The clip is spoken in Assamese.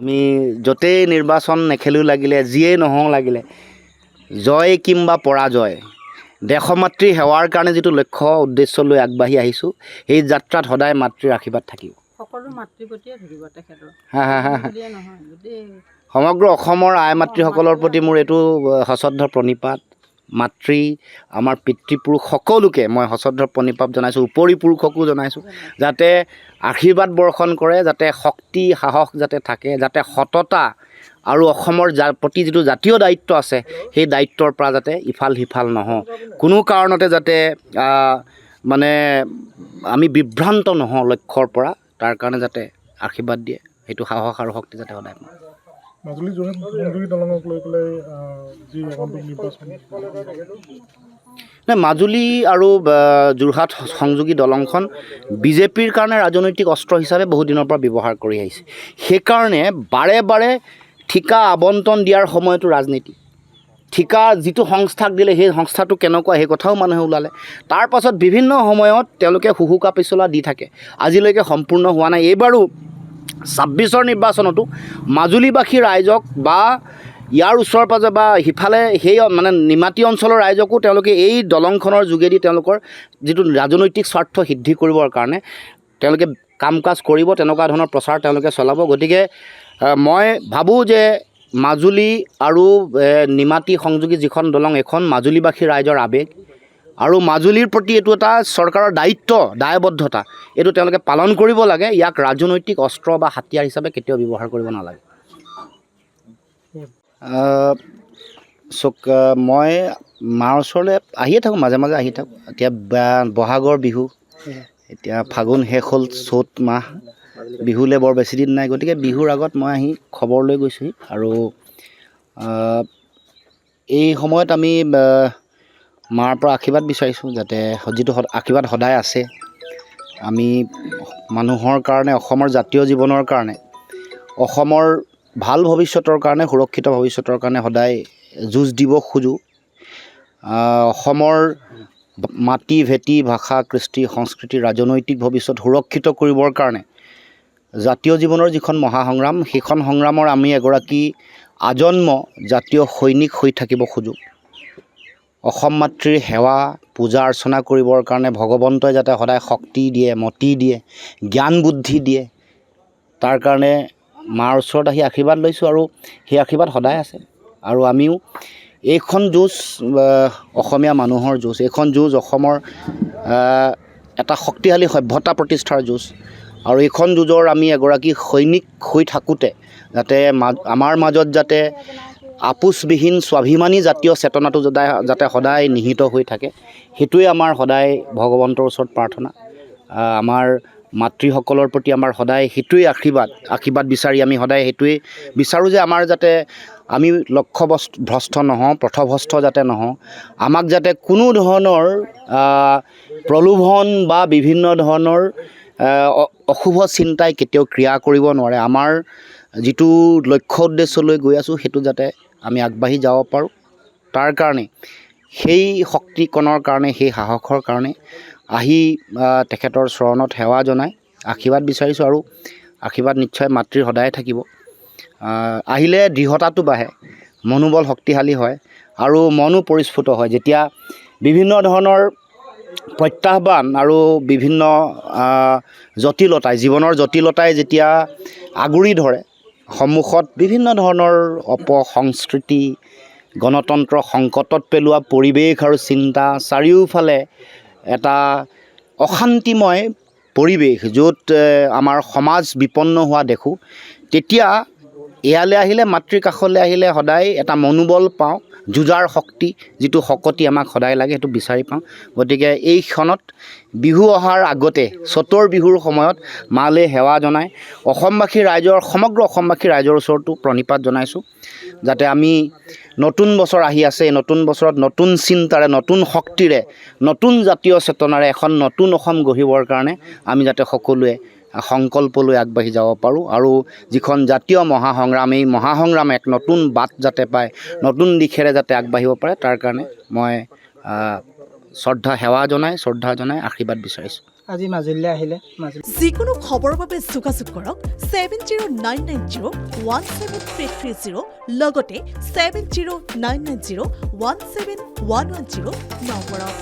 আমি য'তেই নিৰ্বাচন নেখেলোঁ লাগিলে যিয়েই নহওঁ লাগিলে জয় কিংবা পৰাজয় দেশমাতৃৰ সেৱাৰ কাৰণে যিটো লক্ষ্য উদ্দেশ্য লৈ আগবাঢ়ি আহিছোঁ সেই যাত্ৰাত সদায় মাতৃৰ আশীৰ্বাদ থাকিব। সকলো মাতৃৰ প্ৰতিয়ে থাকিব তেখেতৰ। সমগ্ৰ অসমৰ আই মাতৃসকলৰ প্ৰতি মোৰ এইটো সশ্ৰদ্ধ প্ৰণিপাত। মাতৃ আমাৰ পিতৃপুৰুষ সকলোকে মই সশ্ৰদ্ধ প্ৰণিপাত জনাইছোঁ, উপৰি পুৰুষকো জনাইছোঁ যাতে আশীৰ্বাদ বৰ্ষণ কৰে, যাতে শক্তি সাহস যাতে থাকে, যাতে সততা আৰু অসমৰ প্ৰতি যিটো জাতীয় দায়িত্ব আছে সেই দায়িত্বৰ পৰা যাতে ইফাল সিফাল নহওঁ, কোনো কাৰণতে যাতে মানে আমি বিভ্ৰান্ত নহওঁ লক্ষ্যৰ পৰা, তাৰ কাৰণে যাতে আশীৰ্বাদ দিয়ে, সেইটো সাহস আৰু শক্তি যাতে সদায় পাওঁ। মাজুলী যোৰহাট সংযোগী দলঙক লৈ পেলাই যি আগন্তুক নিৰ্বাচন মাজুলী আৰু যোৰহাট সংযোগী দলংখন বিজেপিৰ কাৰণে ৰাজনৈতিক অস্ত্ৰ হিচাপে বহু দিনৰ পৰা ব্যৱহাৰ কৰি আহিছে। সেইকাৰণে বাৰে বাৰে ঠিকা আবণ্টন দিয়াৰ সময়তো ৰাজনীতি, ঠিকা যিটো সংস্থাক দিলে সেই সংস্থাটো কেনেকুৱা সেই কথাও মানুহে ওলালে। তাৰ পাছত বিভিন্ন সময়ত তেওঁলোকে হুহুকা পিছলা দি থাকে, আজিলৈকে সম্পূৰ্ণ হোৱা নাই। এইবাৰো 26ৰ নিৰ্বাচনতো মাজুলীবাসী ৰাইজক বা ইয়াৰ ওচৰ পাজৰে বা সিফালে সেই মানে নিমাতী অঞ্চলৰ ৰাইজকো তেওঁলোকে এই দলংখনৰ যোগেদি তেওঁলোকৰ যিটো ৰাজনৈতিক স্বাৰ্থ সিদ্ধি কৰিবৰ কাৰণে তেওঁলোকে কাম কাজ কৰিব, তেনেকুৱা ধৰণৰ প্ৰচাৰ তেওঁলোকে চলাব। গতিকে মই ভাবোঁ যে মাজুলী আৰু নিমাতী সংযোগী যিখন দলং এখন মাজুলীবাসী ৰাইজৰ আৱেগ আৰু মাজুলীৰ প্ৰতি এইটো এটা চৰকাৰৰ দায়িত্ব, দায়বদ্ধতা, এইটো তেওঁলোকে পালন কৰিব লাগে। ইয়াক ৰাজনৈতিক অস্ত্ৰ বা হাতিয়াৰ হিচাপে কেতিয়াও ব্যৱহাৰ কৰিব নালাগে। মই মাৰ ওচৰলৈ আহিয়ে থাকোঁ, মাজে মাজে আহি থাকোঁ। এতিয়া বহাগৰ বিহু, এতিয়া ফাগুন শেষ হ'ল, চ'ত মাহ, বিহুলৈ বৰ বেছি দিন নাই। গতিকে বিহুৰ আগত মই আহি খবৰ লৈ গৈছোঁহি। আৰু এই সময়ত আমি মাৰ পৰা আশীৰ্বাদ বিচাৰিছোঁ, যাতে যিটো আশীৰ্বাদ সদায় আছে, আমি মানুহৰ কাৰণে, অসমৰ জাতীয় জীৱনৰ কাৰণে, অসমৰ ভাল ভৱিষ্যতৰ কাৰণে, সুৰক্ষিত ভৱিষ্যতৰ কাৰণে সদায় যুঁজ দিব খোজোঁ। অসমৰ মাটি ভেটি ভাষা কৃষ্টি সংস্কৃতি ৰাজনৈতিক ভৱিষ্যত সুৰক্ষিত কৰিবৰ কাৰণে জাতীয় জীৱনৰ যিখন মহাসংগ্ৰাম, সেইখন সংগ্ৰামৰ আমি এগৰাকী আজন্ম জাতীয় সৈনিক হৈ থাকিব খোজোঁ। অসম মাতৃৰ সেৱা পূজা অৰ্চনা কৰিবৰ কাৰণে ভগৱন্তই যাতে সদায় শক্তি দিয়ে, মতি দিয়ে, জ্ঞান বুদ্ধি দিয়ে, তাৰ কাৰণে মাৰ ওচৰত আহি আশীৰ্বাদ লৈছোঁ। আৰু সেই আশীৰ্বাদ সদায় আছে। আৰু আমিও এইখন যুঁজ অসমীয়া মানুহৰ যুঁজ, এইখন যুঁজ অসমৰ এটা শক্তিশালী সভ্যতা প্ৰতিষ্ঠাৰ যুঁজ। আৰু এইখন যুঁজৰ আমি এগৰাকী সৈনিক হৈ থাকোঁতে যাতে আমাৰ মাজত যাতে আপোচবিহীন স্বাভিমানী জাতীয় চেতনাটো যাতে সদায় নিহিত হৈ থাকে, সেইটোৱে আমাৰ সদায় ভগৱন্তৰ ওচৰত প্ৰাৰ্থনা। আমাৰ মাতৃসকলৰ প্ৰতি আমাৰ সদায় সেইটোৱেই আশীৰ্বাদ বিচাৰি আমি সদায় সেইটোৱেই বিচাৰোঁ যে আমাৰ যাতে আমি লক্ষ্য ভ্ৰষ্ট নহওঁ, পথভ্ৰষ্ট যাতে নহওঁ, আমাক যাতে কোনো ধৰণৰ প্ৰলোভন বা বিভিন্ন ধৰণৰ অশুভ চিন্তাই কেতিয়াও ক্ৰিয়া কৰিব নোৱাৰে। আমাৰ যিটো লক্ষ্য উদ্দেশ্য লৈ গৈ আছোঁ সেইটো যাতে আমি আগবাঢ়ি যাব পাৰোঁ, তাৰ কাৰণে সেই শক্তিকণৰ কাৰণে, সেই সাহসৰ কাৰণে আহি তেখেতৰ চৰণত সেৱা জনাই আশীৰ্বাদ বিচাৰিছোঁ। আৰু আশীৰ্বাদ নিশ্চয় মাতৃৰ সদায় থাকিব। আহিলে দৃঢ়তাটো বাঢ়ে, মনোবল শক্তিশালী হয় আৰু মনো পৰিস্ফুট হয়। যেতিয়া বিভিন্ন ধৰণৰ প্ৰত্যাহ্বান আৰু বিভিন্ন জীৱনৰ জটিলতাই যেতিয়া আগুৰি ধৰে, সন্মুখত বিভিন্ন ধৰণৰ অপসংস্কৃতি, গণতন্ত্ৰ সংকটত পেলোৱা পৰিৱেশ আৰু চিন্তা, চাৰিওফালে এটা অশান্তিময় পৰিৱেশ য'ত আমাৰ সমাজ বিপন্ন হোৱা দেখোঁ, তেতিয়া ইয়ালৈ আহিলে, মাতৃৰ কাষলৈ আহিলে সদায় এটা মনোবল পাওঁ, যুঁজাৰ শক্তি, যিটো শক্তি আমাক সদায় লাগে সেইটো বিচাৰি পাওঁ। গতিকে এই ক্ষণত বিহু অহাৰ আগতে, চ'তৰ বিহুৰ সময়ত মালৈ সেৱা জনাই অসমবাসী ৰাইজৰ, সমগ্ৰ অসমবাসী ৰাইজৰ ওচৰতো প্ৰণিপাত জনাইছোঁ, যাতে আমি নতুন বছৰ আহি আছে, নতুন বছৰত নতুন চিন্তাৰে, নতুন শক্তিৰে, নতুন জাতীয় চেতনাৰে এখন নতুন অসম গঢ়িবৰ কাৰণে আমি যাতে সকলোৱে সংকল্প লৈ আগবাঢ়ি যাব পাৰোঁ। আৰু যিখন জাতীয় মহাসংগ্ৰাম, এই মহাসংগ্ৰাম এক নতুন বাট যাতে পায়, নতুন দিশেৰে যাতে আগবাঢ়িব পাৰে, তাৰ কাৰণে মই শ্ৰদ্ধা জনাই আশীৰ্বাদ বিচাৰিছোঁ। আজি মাজুলীলৈ আহিলে মাজুলী যিকোনো খবৰৰ বাবে যোগাযোগ কৰক 7099017330 লগতে 7099017110 নম্বৰত।